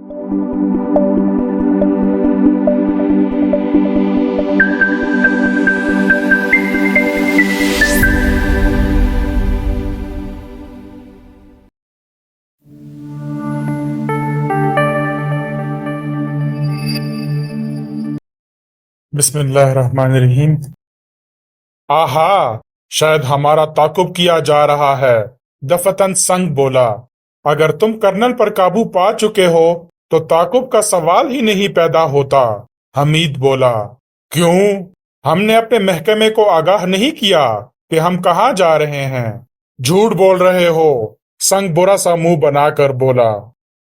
بسم اللہ الرحمن الرحیم۔ آہا، شاید ہمارا تعاقب کیا جا رہا ہے، دفتن سنگ بولا۔ اگر تم کرنل پر قابو پا چکے ہو تو تعاقب کا سوال ہی نہیں پیدا ہوتا، حمید بولا۔ کیوں؟ ہم نے اپنے محکمے کو آگاہ نہیں کیا کہ ہم کہاں جا رہے ہیں؟ جھوٹ بول رہے ہو، سنگ برا سا منہ بنا کر بولا۔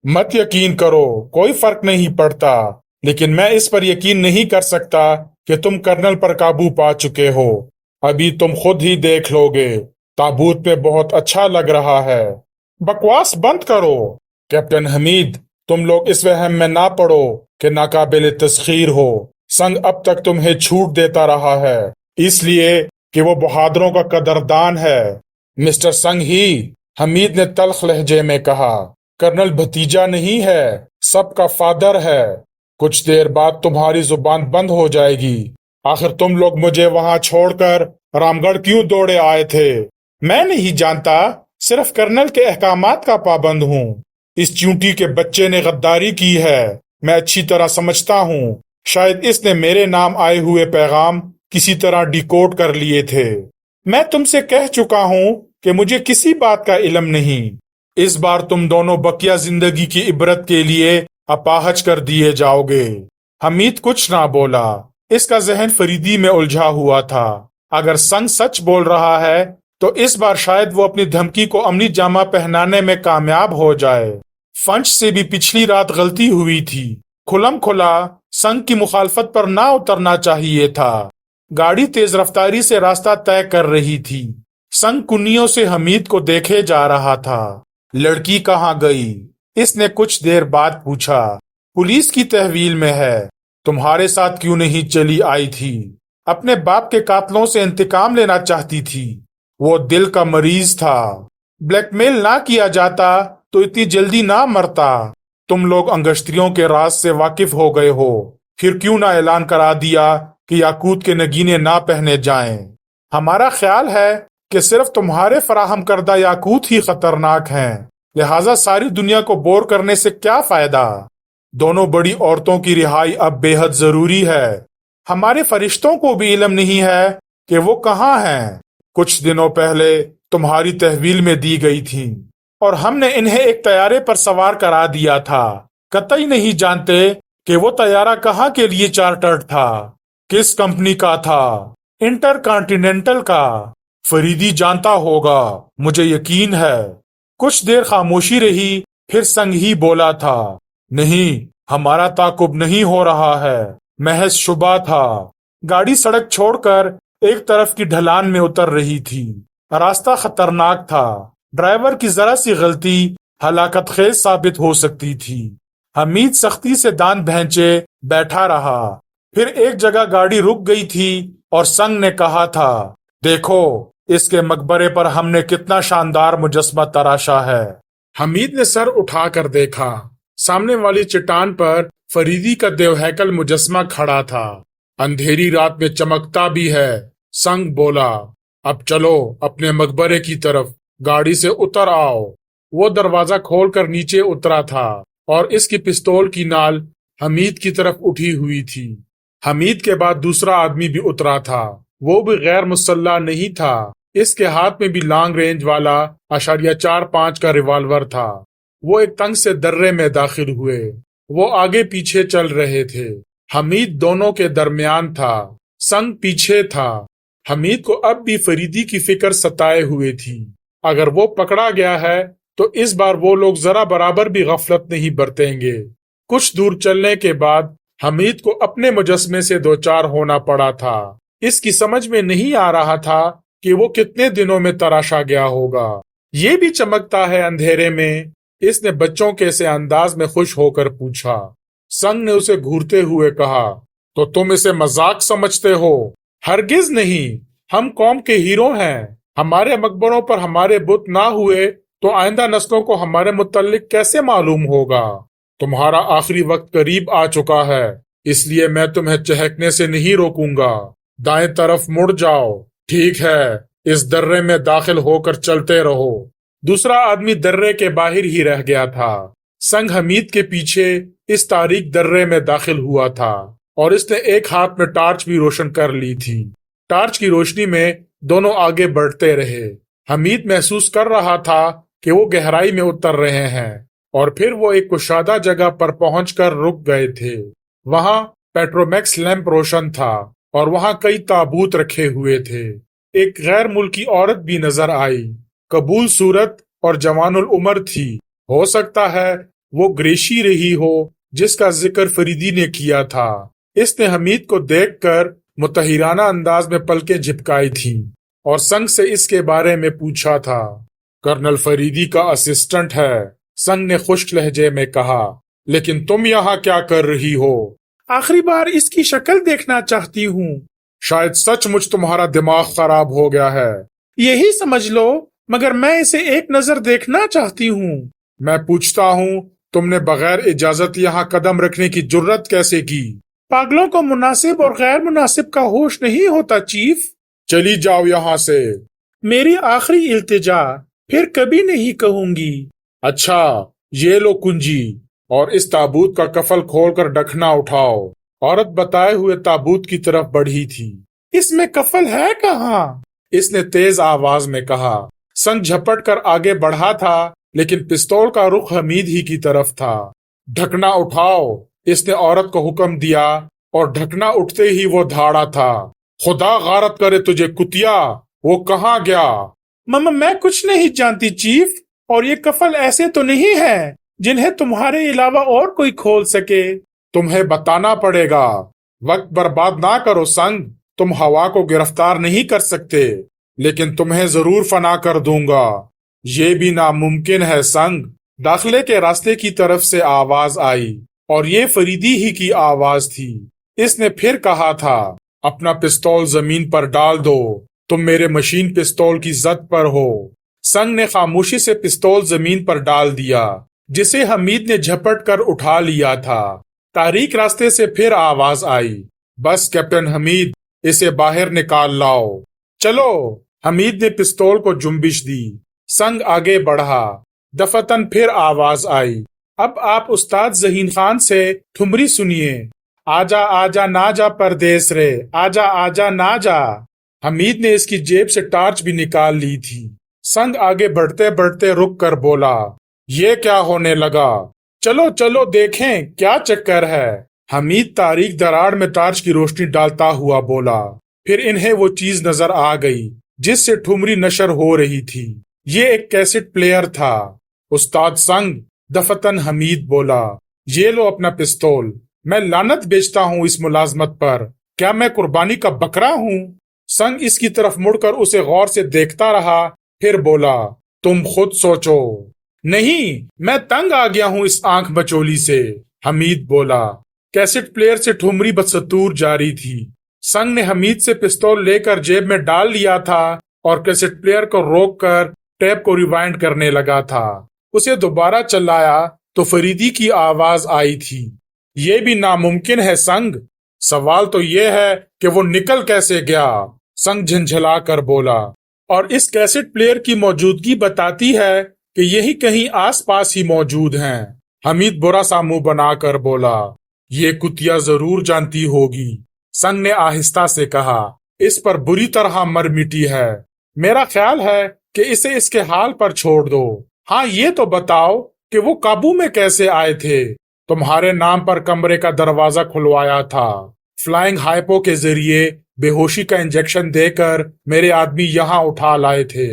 مت یقین کرو، کوئی فرق نہیں پڑتا، لیکن میں اس پر یقین نہیں کر سکتا کہ تم کرنل پر قابو پا چکے ہو۔ ابھی تم خود ہی دیکھ لو گے، تابوت میں بہت اچھا لگ رہا ہے۔ بکواس بند کرو، کیپٹن حمید، تم لوگ اس وہم میں نہ پڑو کہ ناقابل تسخیر ہو۔ سنگ اب تک تمہیں چھوٹ دیتا رہا ہے، اس لیے کہ وہ بہادروں کا قدردان ہے۔ مسٹر سنگ ہی، حمید نے تلخ لہجے میں کہا، کرنل بھتیجا نہیں ہے، سب کا فادر ہے۔ کچھ دیر بعد تمہاری زبان بند ہو جائے گی۔ آخر تم لوگ مجھے وہاں چھوڑ کر رام گڑھ کیوں دوڑے آئے تھے؟ میں نہیں جانتا، صرف کرنل کے احکامات کا پابند ہوں۔ اس چونٹی کے بچے نے غداری کی ہے، میں اچھی طرح سمجھتا ہوں۔ شاید اس نے میرے نام آئے ہوئے پیغام کسی طرح ڈیکوڈ کر لیے تھے۔ میں تم سے کہہ چکا ہوں کہ مجھے کسی بات کا علم نہیں۔ اس بار تم دونوں بقیہ زندگی کی عبرت کے لیے اپاہج کر دیے جاؤ گے۔ حمید کچھ نہ بولا، اس کا ذہن فریدی میں الجھا ہوا تھا۔ اگر سنگ سچ بول رہا ہے تو اس بار شاید وہ اپنی دھمکی کو عملی جامہ پہنانے میں کامیاب ہو جائے۔ فنچ سے بھی پچھلی رات غلطی ہوئی تھی، کھلم کھلا سنگ کی مخالفت پر نہ اترنا چاہیے تھا۔ گاڑی تیز رفتاری سے راستہ طے کر رہی تھی۔ سنگ کنیوں سے حمید کو دیکھے جا رہا تھا۔ لڑکی کہاں گئی؟ اس نے کچھ دیر بعد پوچھا۔ پولیس کی تحویل میں ہے۔ تمہارے ساتھ کیوں نہیں چلی آئی تھی؟ اپنے باپ کے قاتلوں سے انتقام لینا چاہتی تھی۔ وہ دل کا مریض تھا، بلیک میل نہ کیا جاتا تو اتنی جلدی نہ مرتا۔ تم لوگ انگشتریوں کے راز سے واقف ہو گئے ہو، پھر کیوں نہ اعلان کرا دیا کہ یاقوت کے نگینے نہ پہنے جائیں؟ ہمارا خیال ہے کہ صرف تمہارے فراہم کردہ یاقوت ہی خطرناک ہیں، لہٰذا ساری دنیا کو بور کرنے سے کیا فائدہ؟ دونوں بڑی عورتوں کی رہائی اب بے حد ضروری ہے۔ ہمارے فرشتوں کو بھی علم نہیں ہے کہ وہ کہاں ہیں۔ کچھ دنوں پہلے تمہاری تحویل میں دی گئی تھیں اور ہم نے انہیں ایک طیارے پر سوار کرا دیا تھا۔ قطعی نہیں جانتے کہ وہ طیارہ کہاں کے لیے چارٹرڈ تھا، کس کمپنی کا تھا۔ انٹر کانٹیننٹل کا۔ فریدی جانتا ہوگا، مجھے یقین ہے۔ کچھ دیر خاموشی رہی، پھر سنگ ہی بولا تھا، نہیں، ہمارا تعاقب نہیں ہو رہا ہے، محض شبہ تھا۔ گاڑی سڑک چھوڑ کر ایک طرف کی ڈھلان میں اتر رہی تھی۔ راستہ خطرناک تھا، ڈرائیور کی ذرا سی غلطی ہلاکت خیز ثابت ہو سکتی تھی۔ حمید سختی سے دانت بھینچے بیٹھا رہا۔ پھر ایک جگہ گاڑی رک گئی تھی اور سنگ نے کہا تھا، دیکھو اس کے مقبرے پر ہم نے کتنا شاندار مجسمہ تراشا ہے۔ حمید نے سر اٹھا کر دیکھا۔ سامنے والی چٹان پر فریدی کا دیو ہیکل مجسمہ کھڑا تھا، اندھیری رات میں چمکتا بھی ہے۔ سنگ بولا، اب چلو اپنے مقبرے کی طرف، گاڑی سے اتر آؤ۔ وہ دروازہ کھول کر نیچے اترا تھا اور اس کی پستول کی نال حمید کی طرف اٹھی ہوئی تھی۔ حمید کے بعد دوسرا آدمی بھی اترا تھا، وہ بھی غیر مسلح نہیں تھا، اس کے ہاتھ میں بھی لانگ رینج والا .45 کا ریوالور تھا۔ وہ ایک تنگ سے درے میں داخل ہوئے۔ وہ آگے پیچھے چل رہے تھے، حمید دونوں کے درمیان تھا، سنگ پیچھے تھا۔ حمید کو اب بھی فریدی کی فکر ستائے ہوئے تھی۔ اگر وہ پکڑا گیا ہے تو اس بار وہ لوگ ذرا برابر بھی غفلت نہیں برتیں گے۔ کچھ دور چلنے کے بعد حمید کو اپنے مجسمے سے دوچار ہونا پڑا تھا۔ اس کی سمجھ میں نہیں آ رہا تھا کہ وہ کتنے دنوں میں تراشا گیا ہوگا۔ یہ بھی چمکتا ہے اندھیرے میں؟ اس نے بچوں کے سے انداز میں خوش ہو کر پوچھا۔ سنگ نے اسے گھورتے ہوئے کہا، تو تم اسے مذاق سمجھتے ہو؟ ہرگز نہیں، ہم قوم کے ہیرو ہیں۔ ہمارے مقبروں پر ہمارے بت نہ ہوئے تو آئندہ نسلوں کو ہمارے متعلق کیسے معلوم ہوگا؟ تمہارا آخری وقت قریب آ چکا ہے، اس لیے میں تمہیں چہکنے سے نہیں روکوں گا۔ دائیں طرف مڑ جاؤ۔ ٹھیک ہے، اس درے میں داخل ہو کر چلتے رہو۔ دوسرا آدمی درے کے باہر ہی رہ گیا تھا۔ سنگ حمید کے پیچھے اس تاریک درے میں داخل ہوا تھا اور اس نے ایک ہاتھ میں ٹارچ بھی روشن کر لی تھی۔ ٹارچ کی روشنی میں دونوں آگے بڑھتے رہے۔ حمید محسوس کر رہا تھا کہ وہ گہرائی میں اتر رہے ہیں اور پھر وہ ایک کشادہ جگہ پر پہنچ کر رک گئے تھے۔ وہاں پیٹرومیکس لیمپ روشن تھا اور وہاں کئی تابوت رکھے ہوئے تھے۔ ایک غیر ملکی عورت بھی نظر آئی، قبول صورت اور جوان العمر تھی۔ ہو سکتا ہے وہ گریشی رہی ہو جس کا ذکر فریدی نے کیا تھا۔ اس نے حمید کو دیکھ کر متحرانہ انداز میں پلکیں جھپکائی تھیں اور سنگ سے اس کے بارے میں پوچھا تھا۔ کرنل فریدی کا اسسٹنٹ ہے، سنگ نے خشک لہجے میں کہا، لیکن تم یہاں کیا کر رہی ہو؟ آخری بار اس کی شکل دیکھنا چاہتی ہوں۔ شاید سچ مچ تمہارا دماغ خراب ہو گیا ہے۔ یہی سمجھ لو، مگر میں اسے ایک نظر دیکھنا چاہتی ہوں۔ میں پوچھتا ہوں، تم نے بغیر اجازت یہاں قدم رکھنے کی جرت کیسے کی؟ پاگلوں کو مناسب اور غیر مناسب کا ہوش نہیں ہوتا چیف۔ چلی جاؤ یہاں سے۔ میری آخری التجا، پھر کبھی نہیں کہوں گی۔ اچھا، یہ لو کنجی اور اس تابوت کا کفل کھول کر ڈھکنا اٹھاؤ۔ عورت بتائے ہوئے تابوت کی طرف بڑھی تھی۔ اس میں کفل ہے کہاں؟ اس نے تیز آواز میں کہا۔ سنگ جھپٹ کر آگے بڑھا تھا لیکن پستول کا رخ حمید ہی کی طرف تھا۔ ڈھکنا اٹھاؤ، اس نے عورت کو حکم دیا اور ڈھکنا اٹھتے ہی وہ دھاڑا تھا۔ خدا غارت کرے تجھے کتیا، وہ کہاں گیا؟ مما میں کچھ نہیں جانتی چیف، اور یہ کفل ایسے تو نہیں ہے جنہیں تمہارے علاوہ اور کوئی کھول سکے۔ تمہیں بتانا پڑے گا۔ وقت برباد نہ کرو سنگ، تم ہوا کو گرفتار نہیں کر سکتے، لیکن تمہیں ضرور فنا کر دوں گا۔ یہ بھی ناممکن ہے سنگ۔ داخلے کے راستے کی طرف سے آواز آئی اور یہ فریدی ہی کی آواز تھی۔ اس نے پھر کہا تھا، اپنا پستول زمین پر ڈال دو، تم میرے مشین پستول کی زد پر ہو۔ سنگ نے خاموشی سے پستول زمین پر ڈال دیا جسے حمید نے جھپٹ کر اٹھا لیا تھا۔ تاریک راستے سے پھر آواز آئی، بس کیپٹن حمید، اسے باہر نکال لاؤ۔ چلو۔ حمید نے پستول کو جنبش دی۔ سنگ آگے بڑھا۔ دفتن پھر آواز آئی، اب آپ استاد ذہین خان سے ٹھمری سنیے، آجا آجا نہ جا پردیس رے، آجا آجا نہ جا۔ حمید نے اس کی جیب سے ٹارچ بھی نکال لی تھی۔ سنگ آگے بڑھتے بڑھتے رک کر بولا، یہ کیا ہونے لگا؟ چلو چلو دیکھیں کیا چکر ہے۔ حمید تاریک دراڑ میں ٹارچ کی روشنی ڈالتا ہوا بولا۔ پھر انہیں وہ چیز نظر آ گئی جس سے ٹھمری نشر ہو رہی تھی۔ یہ ایک کیسٹ پلیئر تھا۔ استاد سنگ، دفتن حمید بولا، یہ لو اپنا پستول۔ میں لعنت بیچتا ہوں اس ملازمت پر۔ کیا میں قربانی کا بکرا ہوں؟ سنگ اس کی طرف مڑ کر اسے غور سے دیکھتا رہا، پھر بولا، تم خود سوچو۔ نہیں، میں تنگ آ گیا ہوں اس آنکھ بچولی سے، حمید بولا۔ کیسٹ پلیئر سے ٹھمری بدستور جاری تھی۔ سنگ نے حمید سے پستول لے کر جیب میں ڈال لیا تھا اور کیسٹ پلیئر کو روک کر ٹیپ کو ریوائنڈ کرنے لگا تھا۔ اسے دوبارہ چلایا تو فریدی کی آواز آئی تھی، یہ بھی ناممکن ہے سنگ، سوال تو یہ ہے کہ وہ نکل کیسے گیا؟ سنگ جھنجھلا کر بولا، اور اس کیسٹ پلیئر کی موجودگی بتاتی ہے کہ یہی کہیں آس پاس ہی موجود ہیں۔ حمید برا سا منہ بنا کر بولا، یہ کتیا ضرور جانتی ہوگی۔ سنگ نے آہستہ سے کہا، اس پر بری طرح مر مٹی ہے۔ میرا خیال ہے کہ اسے اس کے حال پر چھوڑ دو۔ ہاں یہ تو بتاؤ کہ وہ قابو میں کیسے آئے تھے؟ تمہارے نام پر کمرے کا دروازہ کھلوایا تھا، فلائنگ ہائپو کے ذریعے بے ہوشی کا انجیکشن دے کر میرے آدمی یہاں اٹھا لائے تھے،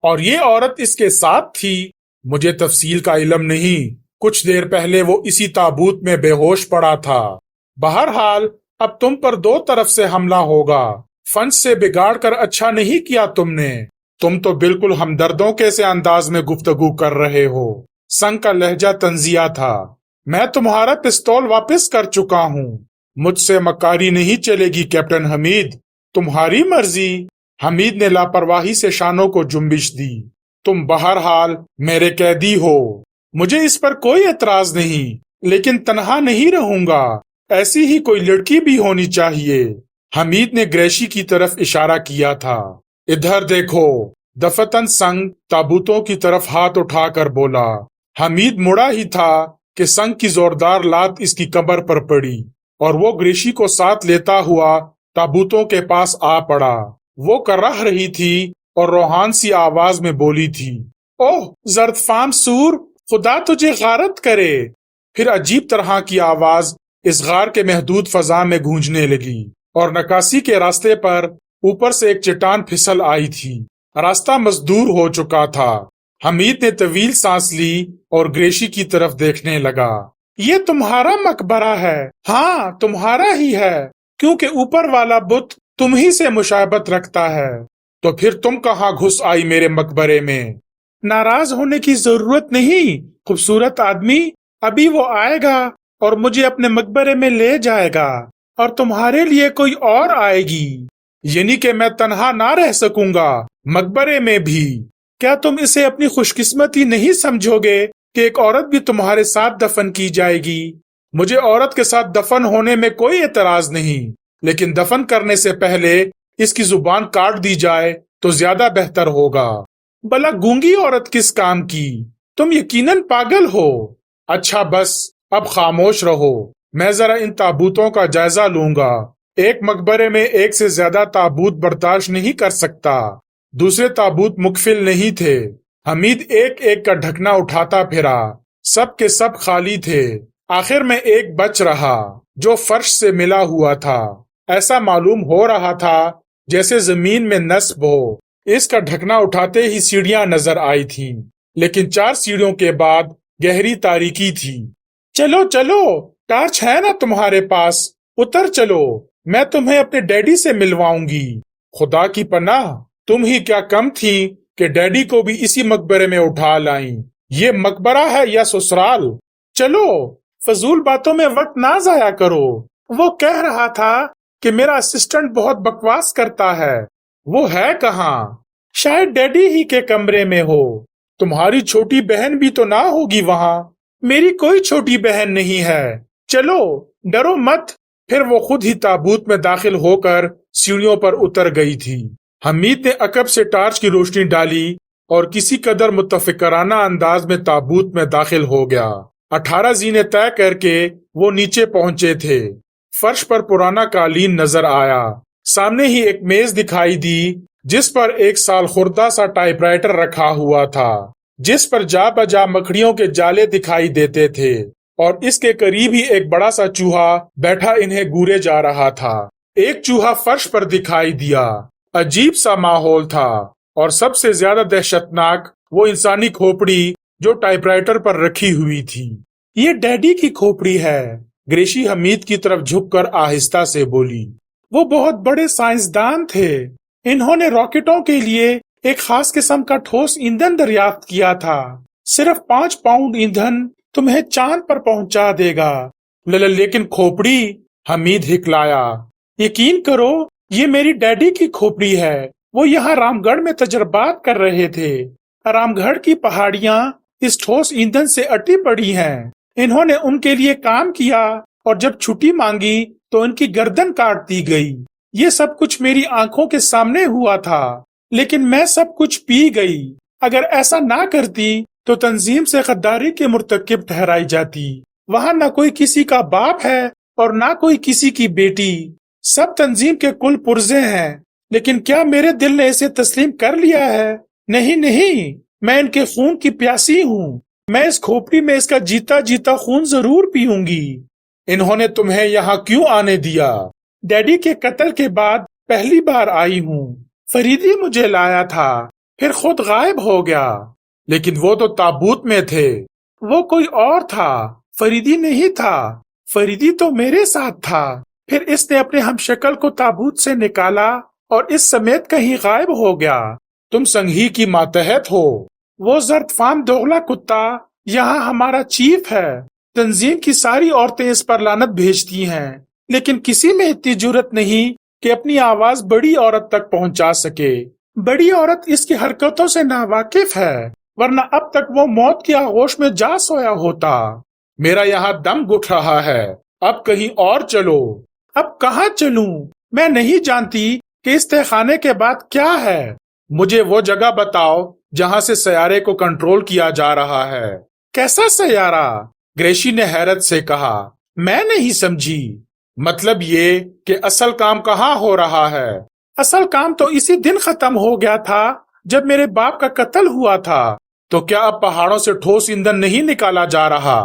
اور یہ عورت اس کے ساتھ تھی۔ مجھے تفصیل کا علم نہیں، کچھ دیر پہلے وہ اسی تابوت میں بے ہوش پڑا تھا۔ بہرحال اب تم پر دو طرف سے حملہ ہوگا، فن سے بگاڑ کر اچھا نہیں کیا تم نے۔ تم تو بالکل ہمدردوں کے سے انداز میں گفتگو کر رہے ہو۔ سنگ کا لہجہ تنزیہ تھا۔ میں تمہارا پستول واپس کر چکا ہوں۔ مجھ سے مکاری نہیں چلے گی کیپٹن حمید، تمہاری مرضی۔ حمید نے لاپرواہی سے شانوں کو جنبش دی۔ تم بہرحال میرے قیدی ہو، مجھے اس پر کوئی اعتراض نہیں، لیکن تنہا نہیں رہوں گا، ایسی ہی کوئی لڑکی بھی ہونی چاہیے۔ حمید نے گریشی کی طرف اشارہ کیا تھا۔ ادھر دیکھو، دفتن سنگ تابوتوں کی طرف ہاتھ اٹھا کر بولا۔ حمید مڑا ہی تھا کہ سنگ کی زوردار لات اس کی کمر پر پڑی اور وہ گریشی کو ساتھ لیتا ہوا تابوتوں کے پاس آ پڑا۔ وہ کرہ رہی تھی اور روحان سی آواز میں بولی تھی، اوہ زرد فام سور، خدا تجھے غارت کرے۔ پھر عجیب طرح کی آواز اس غار کے محدود فضا میں گونجنے لگی اور نکاسی کے راستے پر اوپر سے ایک چٹان پھسل آئی تھی۔ راستہ مسدور ہو چکا تھا۔ حمید نے طویل سانس لی اور گریشی کی طرف دیکھنے لگا۔ یہ تمہارا مقبرہ ہے؟ ہاں تمہارا ہی ہے، کیونکہ اوپر والا بت تم ہی سے مشابہت رکھتا ہے۔ تو پھر تم کہاں گھس آئی میرے مقبرے میں؟ ناراض ہونے کی ضرورت نہیں خوبصورت آدمی، ابھی وہ آئے گا اور مجھے اپنے مقبرے میں لے جائے گا، اور تمہارے لیے کوئی اور آئے گی، یعنی کہ میں تنہا نہ رہ سکوں گا مقبرے میں بھی۔ کیا تم اسے اپنی خوش قسمتی نہیں سمجھو گے کہ ایک عورت بھی تمہارے ساتھ دفن کی جائے گی؟ مجھے عورت کے ساتھ دفن ہونے میں کوئی اعتراض نہیں، لیکن دفن کرنے سے پہلے اس کی زبان کاٹ دی جائے تو زیادہ بہتر ہوگا۔ بھلا گونگی عورت کس کام کی؟ تم یقیناً پاگل ہو۔ اچھا بس اب خاموش رہو، میں ذرا ان تابوتوں کا جائزہ لوں گا۔ ایک مقبرے میں ایک سے زیادہ تابوت برداشت نہیں کر سکتا۔ دوسرے تابوت مقفل نہیں تھے۔ حمید ایک ایک کا ڈھکنا اٹھاتا پھرا، سب کے سب خالی تھے۔ آخر میں ایک بچ رہا جو فرش سے ملا ہوا تھا۔ ایسا معلوم ہو رہا تھا جیسے زمین میں نصب ہو۔ اس کا ڈھکنا اٹھاتے ہی سیڑھیاں نظر آئی تھیں، لیکن 4 سیڑھیوں کے بعد گہری تاریکی تھی۔ چلو چلو، ٹارچ ہے نا تمہارے پاس؟ اتر چلو، میں تمہیں اپنے ڈیڈی سے ملواؤں گی۔ خدا کی پناہ، تم ہی کیا کم تھی کہ ڈیڈی کو بھی اسی مقبرے میں اٹھا لائیں۔ یہ مقبرہ ہے یا سسرال؟ چلو، فضول باتوں میں وقت نہ ضائع کرو۔ وہ کہہ رہا تھا کہ میرا اسسٹنٹ بہت بکواس کرتا ہے۔ وہ ہے کہاں؟ شاید ڈیڈی ہی کے کمرے میں ہو۔ تمہاری چھوٹی بہن بھی تو نہ ہوگی وہاں؟ میری کوئی چھوٹی بہن نہیں ہے۔ چلو، ڈرو مت۔ پھر وہ خود ہی تابوت میں داخل ہو کر سیڑھیوں پر اتر گئی تھی۔ حمید نے عقب سے ٹارچ کی روشنی ڈالی اور کسی قدر متفکرانہ انداز میں تابوت میں داخل ہو گیا۔ 18 زینے طے کر کے وہ نیچے پہنچے تھے۔ فرش پر پرانا قالین نظر آیا۔ سامنے ہی ایک میز دکھائی دی جس پر 1 سال خوردہ سا ٹائپ رائٹر رکھا ہوا تھا، جس پر جا بجا مکڑیوں کے جالے دکھائی دیتے تھے، اور اس کے قریب ہی ایک بڑا سا چوہا بیٹھا انہیں گورے جا رہا تھا۔ ایک چوہا فرش پر دکھائی دیا۔ عجیب سا ماحول تھا، اور سب سے زیادہ دہشتناک وہ انسانی کھوپڑی جو ٹائپ رائٹر پر رکھی ہوئی تھی۔ یہ ڈیڈی کی کھوپڑی ہے، گریشی حمید کی طرف جھک کر آہستہ سے بولی۔ وہ بہت بڑے سائنسدان تھے۔ انہوں نے راکٹوں کے لیے ایک خاص قسم کا ٹھوس ایندھن دریافت کیا تھا۔ صرف 5 پاؤنڈ ایندھن تمہیں چاند پر پہنچا دے گا۔ لیکن کھوپڑی، حمید ہکلایا۔ یقین کرو، یہ میری ڈیڈی کی کھوپڑی ہے۔ وہ یہاں رام گڑھ میں تجربات کر رہے تھے۔ رام گڑھ کی پہاڑیاں اس ٹھوس ایندھن سے اٹی پڑی ہیں۔ انہوں نے ان کے لیے کام کیا، اور جب چھٹی مانگی تو ان کی گردن کاٹ دی گئی۔ یہ سب کچھ میری آنکھوں کے سامنے ہوا تھا، لیکن میں سب کچھ پی گئی۔ اگر ایسا نہ کرتی تو تنظیم سے غداری کے مرتکب ٹھہرائی جاتی۔ وہاں نہ کوئی کسی کا باپ ہے اور نہ کوئی کسی کی بیٹی۔ سب تنظیم کے کل پرزے ہیں، لیکن کیا میرے دل نے اسے تسلیم کر لیا ہے؟ نہیں نہیں، میں ان کے خون کی پیاسی ہوں۔ میں اس کھوپڑی میں اس کا جیتا جیتا خون ضرور پیوں گی۔ انہوں نے تمہیں یہاں کیوں آنے دیا؟ ڈیڈی کے قتل کے بعد پہلی بار آئی ہوں۔ فریدی مجھے لایا تھا، پھر خود غائب ہو گیا۔ لیکن وہ تو تابوت میں تھے۔ وہ کوئی اور تھا، فریدی نہیں تھا۔ فریدی تو میرے ساتھ تھا۔ پھر اس نے اپنے ہم شکل کو تابوت سے نکالا اور اس سمیت کہیں غائب ہو گیا۔ تم سنگھی کی ماتحت ہو۔ وہ زرد فام دوغلا کتا یہاں ہمارا چیف ہے۔ تنظیم کی ساری عورتیں اس پر لعنت بھیجتی ہیں، لیکن کسی میں اتنی جرت نہیں کہ اپنی آواز بڑی عورت تک پہنچا سکے۔ بڑی عورت اس کی حرکتوں سے ناواقف ہے، ورنہ اب تک وہ موت کی آغوش میں جا سویا ہوتا۔ میرا یہاں دم گھٹ رہا ہے، اب کہیں اور چلو۔ اب کہاں چلوں؟ میں نہیں جانتی کہ اس تہخانے کے بعد کیا ہے۔ مجھے وہ جگہ بتاؤ جہاں سے سیارے کو کنٹرول کیا جا رہا ہے۔ کیسا سیارہ؟ گریشی نے حیرت سے کہا۔ میں نہیں سمجھی۔ مطلب یہ کہ اصل کام کہاں ہو رہا ہے؟ اصل کام تو اسی دن ختم ہو گیا تھا جب میرے باپ کا قتل ہوا تھا۔ تو کیا اب پہاڑوں سے ٹھوس ایندھن نہیں نکالا جا رہا؟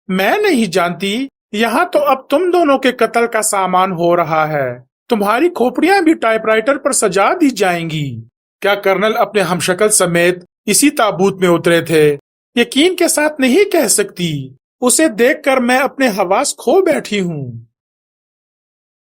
میں نہیں جانتی۔ یہاں تو اب تم دونوں کے قتل کا سامان ہو رہا ہے۔ تمہاری کھوپڑیاں بھی ٹائپ رائٹر پر سجا دی جائیں گی۔ کیا کرنل اپنے ہمشکل سمیت اسی تابوت میں اترے تھے؟ یقین کے ساتھ نہیں کہہ سکتی۔ اسے دیکھ کر میں اپنے حواس کھو بیٹھی ہوں۔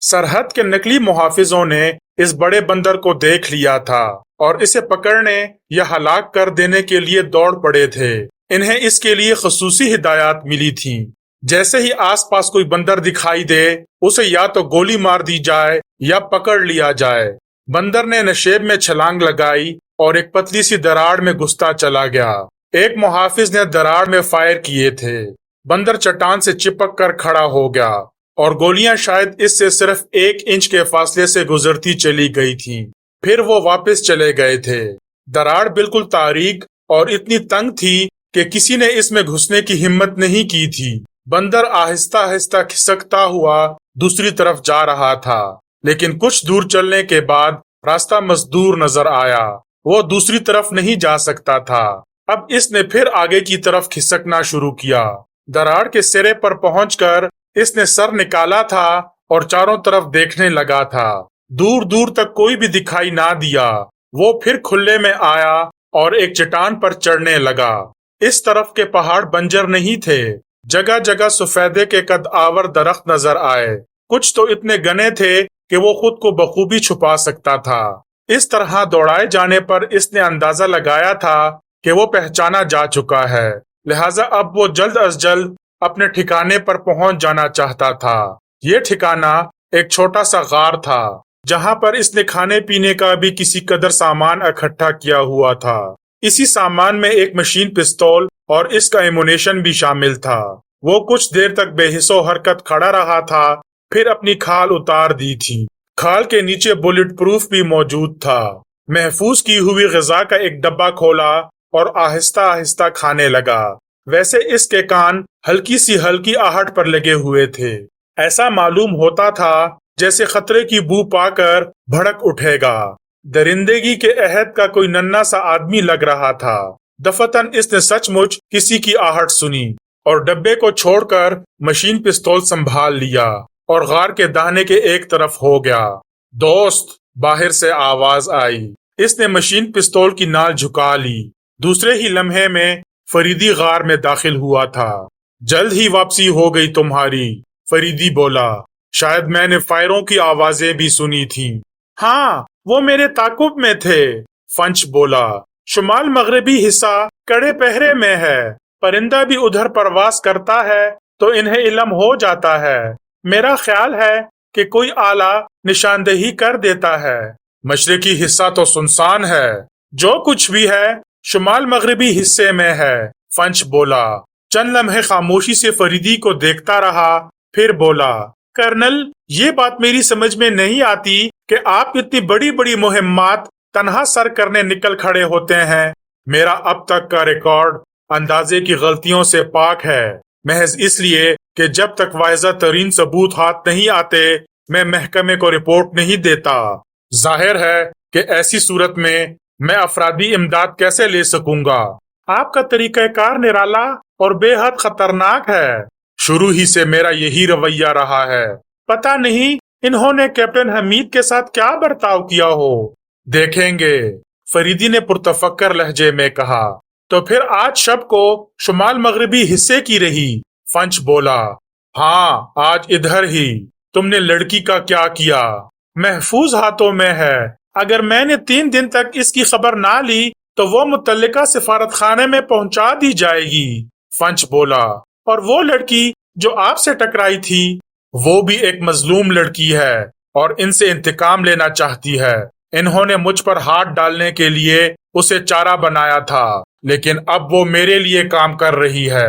سرحد کے نقلی محافظوں نے اس بڑے بندر کو دیکھ لیا تھا اور اسے پکڑنے یا ہلاک کر دینے کے لیے دوڑ پڑے تھے۔ انہیں اس کے لیے خصوصی ہدایات ملی تھیں۔ جیسے ہی آس پاس کوئی بندر دکھائی دے، اسے یا تو گولی مار دی جائے یا پکڑ لیا جائے۔ بندر نے نشیب میں چھلانگ لگائی اور ایک پتلی سی دراڑ میں گھستا چلا گیا۔ ایک محافظ نے دراڑ میں فائر کیے تھے۔ بندر چٹان سے چپک کر کھڑا ہو گیا اور گولیاں شاید اس سے صرف 1 انچ کے فاصلے سے گزرتی چلی گئی تھیں۔ پھر وہ واپس چلے گئے تھے۔ دراڑ بالکل تاریک اور اتنی تنگ تھی کہ کسی نے اس میں گھسنے کی ہمت نہیں کی تھی۔ بندر آہستہ آہستہ کھسکتا ہوا دوسری طرف جا رہا تھا، لیکن کچھ دور چلنے کے بعد راستہ مسدور نظر آیا۔ وہ دوسری طرف نہیں جا سکتا تھا۔ اب اس نے پھر آگے کی طرف کھسکنا شروع کیا۔ دراڑ کے سرے پر پہنچ کر اس نے سر نکالا تھا اور چاروں طرف دیکھنے لگا تھا۔ دور دور تک کوئی بھی دکھائی نہ دیا۔ وہ پھر کھلے میں آیا اور ایک چٹان پر چڑھنے لگا۔ اس طرف کے پہاڑ بنجر نہیں تھے۔ جگہ جگہ سفیدے کے قد آور درخت نظر آئے۔ کچھ تو اتنے گھنے تھے کہ وہ خود کو بخوبی چھپا سکتا تھا۔ اس طرح دوڑائے جانے پر اس نے اندازہ لگایا تھا کہ وہ پہچانا جا چکا ہے، لہٰذا اب وہ جلد از جلد اپنے ٹھکانے پر پہنچ جانا چاہتا تھا۔ یہ ٹھکانہ ایک چھوٹا سا غار تھا جہاں پر اس نے کھانے پینے کا بھی کسی قدر سامان اکٹھا کیا ہوا تھا۔ اسی سامان میں ایک مشین پستول اور اس کا ایمونیشن بھی شامل تھا۔ وہ کچھ دیر تک بے حس و حرکت کھڑا رہا تھا، پھر اپنی کھال اتار دی تھی۔ کھال کے نیچے بلٹ پروف بھی موجود تھا۔ محفوظ کی ہوئی غذا کا ایک ڈبہ کھولا اور آہستہ آہستہ کھانے لگا۔ ویسے اس کے کان ہلکی آہٹ پر لگے ہوئے تھے۔ ایسا معلوم ہوتا تھا جیسے خطرے کی بو پا کر بھڑک اٹھے گا۔ درندگی کے عہد کا کوئی ننھا سا آدمی لگ رہا تھا۔ دفتن اس نے سچ مچ کسی کی آہٹ سنی اور ڈبے کو چھوڑ کر مشین پستول سنبھال لیا اور غار کے داہنے کے ایک طرف ہو گیا۔ دوست، باہر سے آواز آئی۔ اس نے مشین پستول کی نال جھکا لی۔ دوسرے ہی لمحے میں فریدی غار میں داخل ہوا تھا۔ جلد ہی واپسی ہو گئی تمہاری، فریدی بولا۔ شاید میں نے فائروں کی آوازیں بھی سنی تھیں۔ ہاں، وہ میرے تعاقب میں تھے، فنچ بولا۔ شمال مغربی حصہ کڑے پہرے میں ہے۔ پرندہ بھی ادھر پرواز کرتا ہے تو انہیں علم ہو جاتا ہے۔ میرا خیال ہے کہ کوئی اعلیٰ نشاندہی کر دیتا ہے۔ مشرقی حصہ تو سنسان ہے۔ جو کچھ بھی ہے شمال مغربی حصے میں ہے، فنچ بولا۔ چند لمحے خاموشی سے فریدی کو دیکھتا رہا، پھر بولا، کرنل، یہ بات میری سمجھ میں نہیں آتی کہ آپ اتنی بڑی بڑی مہمات تنہا سر کرنے نکل کھڑے ہوتے ہیں۔ میرا اب تک کا ریکارڈ اندازے کی غلطیوں سے پاک ہے، محض اس لیے کہ جب تک واضح ترین ثبوت ہاتھ نہیں آتے میں محکمے کو رپورٹ نہیں دیتا۔ ظاہر ہے کہ ایسی صورت میں افرادی امداد کیسے لے سکوں گا؟ آپ کا طریقہ کار نرالا اور بے حد خطرناک ہے۔ شروع ہی سے میرا یہی رویہ رہا ہے۔ پتہ نہیں انہوں نے کیپٹن حمید کے ساتھ کیا برتاؤ کیا ہو۔ دیکھیں گے، فریدی نے پرتفکر لہجے میں کہا۔ تو پھر آج شب کو شمال مغربی حصے کی رہی، فنچ بولا۔ ہاں، آج ادھر ہی۔ تم نے لڑکی کا کیا کیا؟ محفوظ ہاتھوں میں ہے۔ اگر میں نے 3 دن تک اس کی خبر نہ لی تو وہ متعلقہ سفارت خانے میں پہنچا دی جائے گی، فنچ بولا۔ اور وہ لڑکی جو آپ سے ٹکرائی تھی، وہ بھی ایک مظلوم لڑکی ہے اور ان سے انتقام لینا چاہتی ہے۔ انہوں نے مجھ پر ہاتھ ڈالنے کے لیے اسے چارہ بنایا تھا، لیکن اب وہ میرے لیے کام کر رہی ہے۔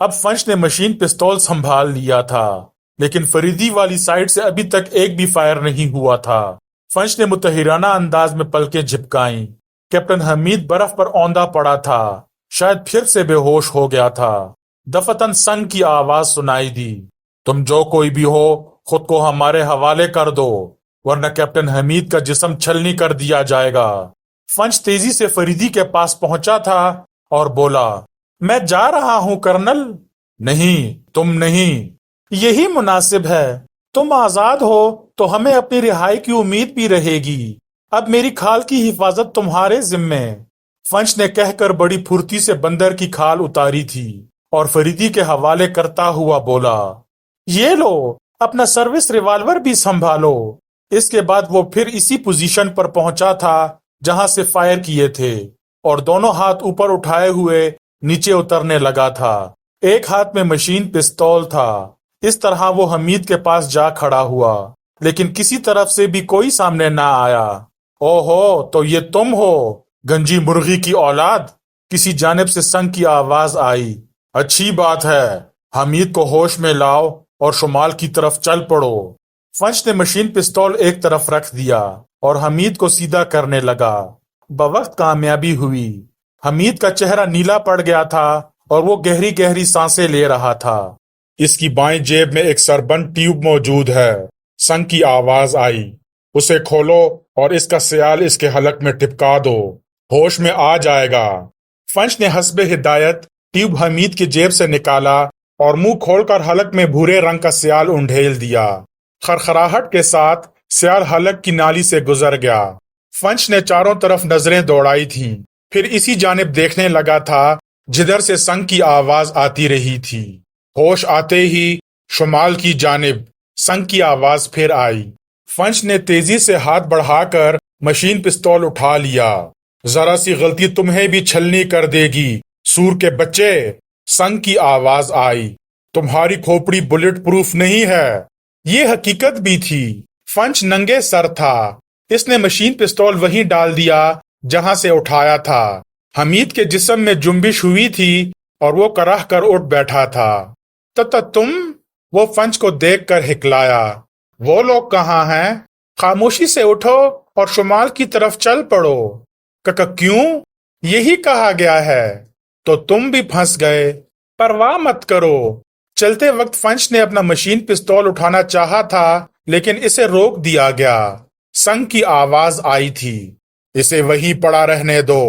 اب فنچ نے مشین پستول سنبھال لیا تھا، لیکن فریدی والی سائڈ سے ابھی تک ایک بھی فائر نہیں ہوا تھا۔ فنچ نے متحرانہ انداز میں پلکیں جھپکائیں۔ کیپٹن حمید برف پر اوندا پڑا تھا، شاید پھر سے بے ہوش ہو گیا تھا۔ دفتن سنگ کی آواز سنائی دی، تم جو کوئی بھی ہو خود کو ہمارے حوالے کر دو، ورنہ کیپٹن حمید کا جسم چھلنی کر دیا جائے گا۔ فنچ تیزی سے فریدی کے پاس پہنچا تھا اور بولا، میں جا رہا ہوں کرنل۔ نہیں، تم نہیں۔ یہی مناسب ہے، تم آزاد ہو تو ہمیں اپنی رہائی کی امید بھی رہے گی۔ اب میری کھال کی حفاظت تمہارے ذمے۔ فنچ نے کہہ کر بڑی پھرتی سے بندر کی کھال اتاری تھی اور فریدی کے حوالے کرتا ہوا بولا، یہ لو، اپنا سروس ریوالور بھی سنبھالو۔ اس کے بعد وہ پھر اسی پوزیشن پر پہنچا تھا جہاں سے فائر کیے تھے اور دونوں ہاتھ اوپر اٹھائے ہوئے نیچے اترنے لگا تھا۔ ایک ہاتھ میں مشین پستول تھا۔ اس طرح وہ حمید کے پاس جا کھڑا ہوا، لیکن کسی طرف سے بھی کوئی سامنے نہ آیا۔ او ہو، تو یہ تم ہو، گنجی مرغی کی اولاد؟ کسی جانب سے سنگ کی آواز آئی۔ اچھی بات ہے، حمید کو ہوش میں لاؤ اور شمال کی طرف چل پڑو۔ فنچ نے مشین پستول ایک طرف رکھ دیا اور حمید کو سیدھا کرنے لگا۔ بوقت کامیابی ہوئی۔ حمید کا چہرہ نیلا پڑ گیا تھا اور وہ گہری گہری سانسیں لے رہا تھا۔ اس کی بائیں جیب میں ایک سربند ٹیوب موجود ہے، سنگ کی آواز آئی۔ اسے کھولو اور اس کا سیال اس کے حلق میں ٹپکا دو، ہوش میں آ جائے گا۔ فنچ نے حسب ہدایت ٹیوب حمید کی جیب سے نکالا اور منہ کھول کر حلق میں بھورے رنگ کا سیال انڈھیل دیا۔ خرخراہٹ کے ساتھ سیال حلق کی نالی سے گزر گیا۔ فنچ نے چاروں طرف نظریں دوڑائی تھیں، پھر اسی جانب دیکھنے لگا تھا جدھر سے سنگ کی آواز آتی رہی تھی۔ ہوش آتے ہی شمال کی جانب سنگ کی آواز پھر آئی۔ فنچ نے تیزی سے ہاتھ بڑھا کر مشین پستول اٹھا لیا۔ ذرا سی غلطی تمہیں بھی چھلنی کر دے گی، سور کے بچے، سنگ کی آواز آئی۔ تمہاری کھوپڑی بلٹ پروف نہیں ہے۔ یہ حقیقت بھی تھی، فنچ ننگے سر تھا۔ اس نے مشین پستول وہیں ڈال دیا جہاں سے اٹھایا تھا۔ حمید کے جسم میں جنبش ہوئی تھی اور وہ کراہ کر اٹھ بیٹھا تھا۔ تم؟ وہ فنچ کو دیکھ کر ہکلایا۔ وہ لوگ کہاں ہیں؟ خاموشی سے اٹھو اور شمال کی طرف چل پڑو۔ کیوں؟ یہی کہا گیا ہے۔ تو تم بھی پھنس گئے۔ پرواہ مت کرو۔ چلتے وقت فنچ نے اپنا مشین پستول اٹھانا چاہا تھا، لیکن اسے روک دیا گیا۔ سنگ کی آواز آئی تھی، اسے وہیں پڑا رہنے دو۔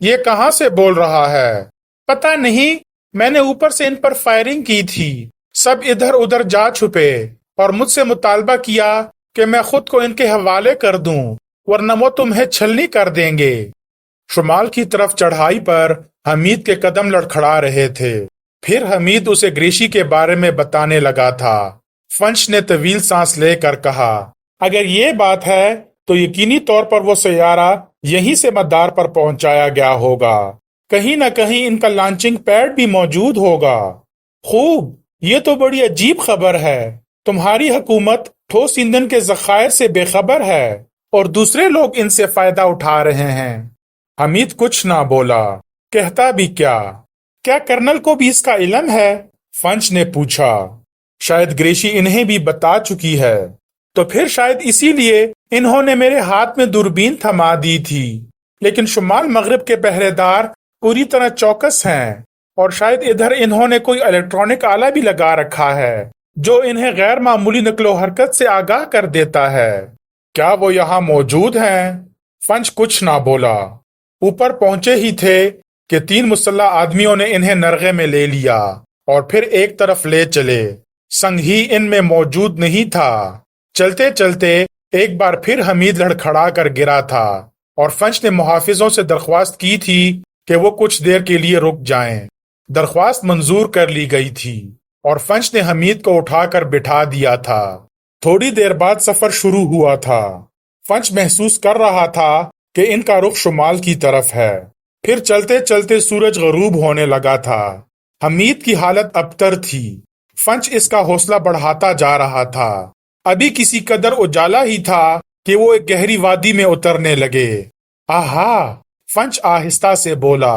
یہ کہاں سے بول رہا ہے؟ پتہ نہیں، میں نے اوپر سے ان پر فائرنگ کی تھی۔ سب ادھر ادھر جا چھپے اور مجھ سے مطالبہ کیا کہ میں خود کو ان کے حوالے کر دوں، ورنہ وہ تمہیں چھلنی کر دیں گے۔ شمال کی طرف چڑھائی پر حمید کے قدم لڑکھڑا رہے تھے۔ پھر حمید اسے گریشی کے بارے میں بتانے لگا تھا۔ فنچ نے طویل سانس لے کر کہا، اگر یہ بات ہے تو یقینی طور پر وہ سیارہ یہیں سے مدار پر پہنچایا گیا ہوگا۔ کہیں نہ کہیں ان کا لانچنگ پیڈ بھی موجود ہوگا۔ خوب، یہ تو بڑی عجیب خبر ہے۔ تمہاری حکومت ٹھوس ایندھن کے ذخائر سے بے خبر ہے اور دوسرے لوگ ان سے فائدہ اٹھا رہے ہیں۔ حمید کچھ نہ بولا۔ کہتا بھی کیا کرنل کو بھی اس کا علم ہے؟ فنچ نے پوچھا۔ شاید گریشی انہیں بھی بتا چکی ہے، تو پھر شاید اسی لیے انہوں نے میرے ہاتھ میں دوربین تھما دی تھی۔ لیکن شمال مغرب کے پہرے دار پوری طرح چوکس ہیں، اور شاید ادھر انہوں نے کوئی الیکٹرانک آلہ بھی لگا رکھا ہے جو انہیں غیر معمولی نقل و حرکت سے آگاہ کر دیتا ہے۔ کیا وہ یہاں موجود ہیں؟ فنچ کچھ نہ بولا۔ اوپر پہنچے ہی تھے کہ 3 مسلح آدمیوں نے انہیں نرغے میں لے لیا اور پھر ایک طرف لے چلے۔ سنگ ہی ان میں موجود نہیں تھا۔ چلتے چلتے ایک بار پھر حمید لڑکھڑا کر گرا تھا اور فنچ نے محافظوں سے درخواست کی تھی کہ وہ کچھ دیر کے لیے رک جائیں۔ درخواست منظور کر لی گئی تھی اور فنچ نے حمید کو اٹھا کر بٹھا دیا تھا۔ تھوڑی دیر بعد سفر شروع ہوا تھا۔ فنچ محسوس کر رہا تھا کہ ان کا رخ شمال کی طرف ہے۔ پھر چلتے چلتے سورج غروب ہونے لگا تھا۔ حمید کی حالت ابتر تھی۔ فنچ اس کا حوصلہ بڑھاتا جا رہا تھا۔ ابھی کسی قدر اجالا ہی تھا کہ وہ ایک گہری وادی میں اترنے لگے۔ آہا، فنچ آہستہ سے بولا،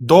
2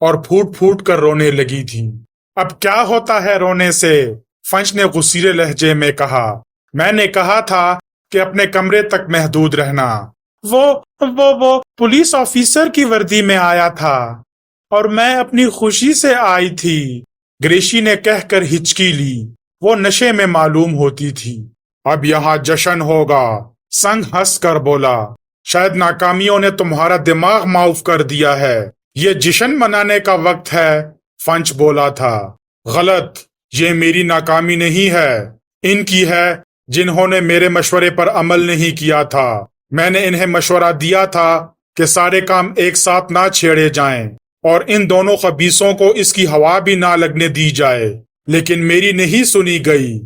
اور پھوٹ پھوٹ کر رونے لگی تھی۔ اب کیا ہوتا ہے رونے سے؟ فنچ نے غصیلے لہجے میں کہا۔ میں نے کہا تھا کہ اپنے کمرے تک محدود رہنا۔ وہ پولیس آفیسر کی وردی میں آیا تھا اور میں اپنی خوشی سے آئی تھی، گریشی نے کہہ کر ہچکی لی۔ وہ نشے میں معلوم ہوتی تھی۔ اب یہاں جشن ہوگا، سنگ ہنس کر بولا۔ شاید ناکامیوں نے تمہارا دماغ معاف کر دیا ہے۔ یہ جشن منانے کا وقت ہے، فنچ بولا تھا۔ غلط، یہ میری ناکامی نہیں ہے، ان کی ہے جنہوں نے میرے مشورے پر عمل نہیں کیا تھا۔ میں نے انہیں مشورہ دیا تھا کہ سارے کام ایک ساتھ نہ چھیڑے جائیں اور ان دونوں خبیثوں کو اس کی ہوا بھی نہ لگنے دی جائے، لیکن میری نہیں سنی گئی۔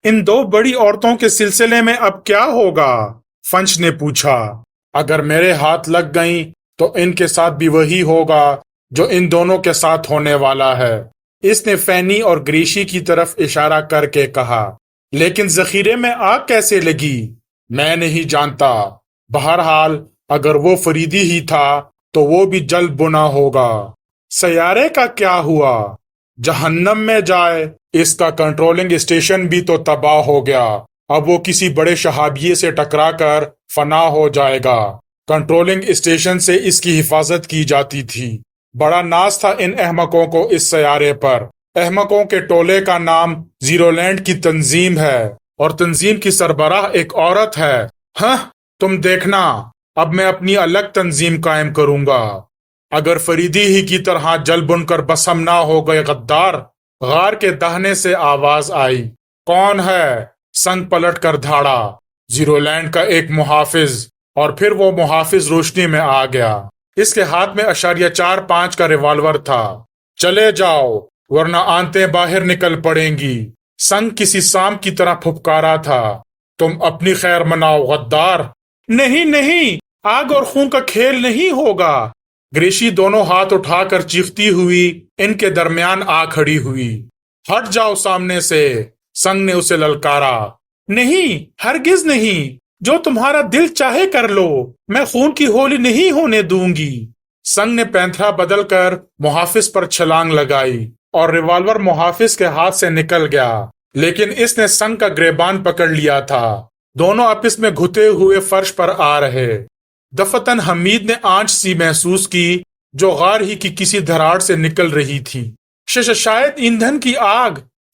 ان دو بڑی عورتوں کے سلسلے میں اب کیا ہوگا؟ فنچ نے پوچھا۔ اگر میرے ہاتھ لگ گئیں تو ان کے ساتھ بھی وہی ہوگا جو ان دونوں کے ساتھ ہونے والا ہے، اس نے فینی اور گریشی کی طرف اشارہ کر کے کہا۔ لیکن ذخیرے میں آگ کیسے لگی؟ میں نہیں جانتا۔ بہرحال اگر وہ فریدی ہی تھا تو وہ بھی جل بنا ہوگا۔ سیارے کا کیا ہوا؟ جہنم میں جائے، اس کا کنٹرولنگ اسٹیشن بھی تو تباہ ہو گیا۔ اب وہ کسی بڑے شہابیے سے ٹکرا کر فنا ہو جائے گا۔ کنٹرولنگ اسٹیشن سے اس کی حفاظت کی جاتی تھی۔ بڑا ناز تھا ان احمقوں کو اس سیارے پر۔ احمقوں کے ٹولے کا نام زیرو لینڈ کی تنظیم ہے اور تنظیم کی سربراہ ایک عورت ہے۔ ہاں، تم دیکھنا، اب میں اپنی الگ تنظیم قائم کروں گا۔ اگر فریدی ہی کی طرح جل بن کر بسم نہ ہو گئے غدار۔ غار کے دہنے سے آواز آئی۔ کون ہے؟ سنگ پلٹ کر دھاڑا۔ زیرو لینڈ کا ایک محافظ، اور پھر وہ محافظ روشنی میں آ گیا۔ اس کے ہاتھ میں 4.5 کا ریوالور تھا۔ چلے جاؤ ورنہ آنتیں باہر نکل پڑیں گی، سنگ کسی سام کی طرح پھپکارا تھا۔ تم اپنی خیر مناؤ غدار۔ نہیں نہیں، آگ اور خون کا کھیل نہیں ہوگا۔ گریشی دونوں ہاتھ اٹھا کر چیختی ہوئی ان کے درمیان آ کھڑی ہوئی۔ ہٹ جاؤ سامنے سے، سنگ نے اسے للکارا۔ نہیں، ہرگز نہیں، جو تمہارا دل چاہے کر لو، میں خون کی ہولی نہیں ہونے دوں گی۔ سنگ نے پینتھرا بدل کر محافظ پر چھلانگ لگائی اور ریوالور محافظ کے ہاتھ سے نکل گیا، لیکن اس نے سنگ کا گریبان پکڑ لیا تھا۔ دونوں آپس میں گھتے ہوئے فرش پر آ رہے۔ دفتن حمید نے آنچ سی محسوس کی جو غار ہی کی کسی دھراڑ سے نکل رہی تھی۔ شاید ایندھن کی آگ،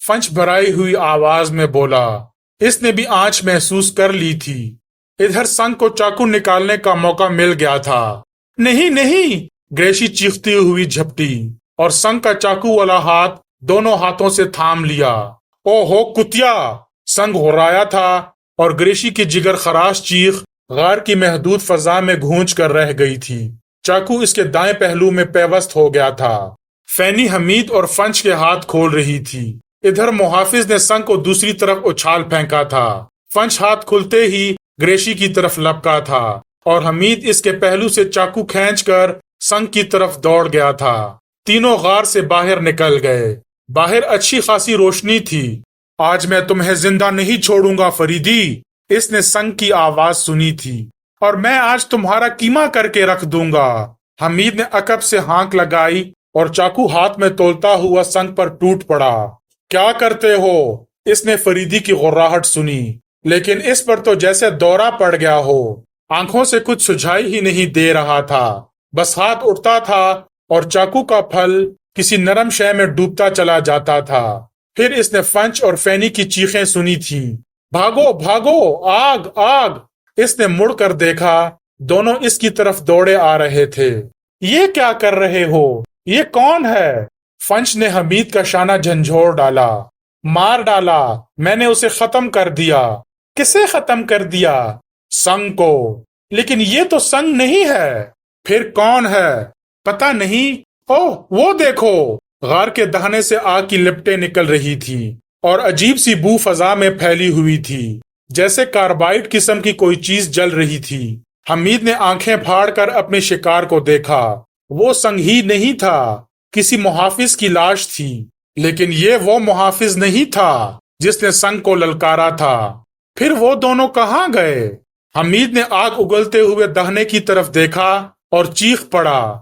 فنچ بھرائی ہوئی آواز میں بولا۔ اس نے بھی آنچ محسوس کر لی تھی۔ ادھر سنگ کو چاقو نکالنے کا موقع مل گیا تھا۔ نہیں نہیں، گریشی چیختی ہوئی جھپٹی اور سنگ کا چاقو والا ہاتھ دونوں ہاتھوں سے تھام لیا۔ او ہو کتیا! سنگ ہرایا تھا اور گریشی کی جگر خراش چیخ غار کی محدود فضا میں گونج کر رہ گئی تھی۔ چاقو اس کے دائیں پہلو میں پیوست ہو گیا تھا۔ فینی حمید اور فنچ کے ہاتھ کھول رہی تھی۔ ادھر محافظ نے سنگ کو دوسری طرف اچھال پھینکا تھا۔ فنچ ہاتھ کھلتے ہی گریشی کی طرف لپکا تھا اور حمید اس کے پہلو سے چاقو کھینچ کر سنگ کی طرف دوڑ گیا تھا۔ تینوں غار سے باہر نکل گئے۔ باہر اچھی خاصی روشنی تھی۔ آج میں تمہیں زندہ نہیں چھوڑوں گا فریدی، اس نے سنگ کی آواز سنی تھی، اور میں آج تمہارا کیما کر کے رکھ دوں گا۔ حمید نے عقب سے ہانک لگائی اور چاقو ہاتھ میں تولتا ہوا سنگ پر ٹوٹ پڑا۔ کیا کرتے ہو؟ اس نے فریدی کی غراہٹ سنی، لیکن اس پر تو جیسے دورہ پڑ گیا ہو۔ آنکھوں سے کچھ سجھائی ہی نہیں دے رہا تھا، بس ہاتھ اٹھتا تھا اور چاقو کا پھل کسی نرم شے میں ڈوبتا چلا جاتا تھا۔ پھر اس نے فنچ اور فینی کی چیخیں سنی تھیں۔ بھاگو بھاگو، آگ آگ! اس نے مڑ کر دیکھا، دونوں اس کی طرف دوڑے آ رہے تھے۔ یہ کیا کر رہے ہو؟ یہ کون ہے؟ فنچ نے حمید کا شانہ جھنجھوڑ ڈالا۔ مار ڈالا، میں نے اسے ختم کر دیا۔ کسے ختم کر دیا؟ سنگ کو۔ لیکن یہ تو سنگ نہیں ہے۔ پھر کون ہے؟ پتہ نہیں۔ اوہ، وہ دیکھو! غار کے دہنے سے آگ کی لپٹیں نکل رہی تھی اور عجیب سی بو فضا میں پھیلی ہوئی تھی، جیسے کاربائڈ قسم کی کوئی چیز جل رہی تھی۔ حمید نے آنکھیں پھاڑ کر اپنے شکار کو دیکھا۔ وہ سنگ ہی نہیں تھا، کسی محافظ کی لاش تھی، لیکن یہ وہ محافظ نہیں تھا جس نے سنگ کو للکارا تھا۔ پھر وہ دونوں کہاں گئے؟ حمید نے آگ اگلتے ہوئے دہنے کی طرف دیکھا اور چیخ پڑا۔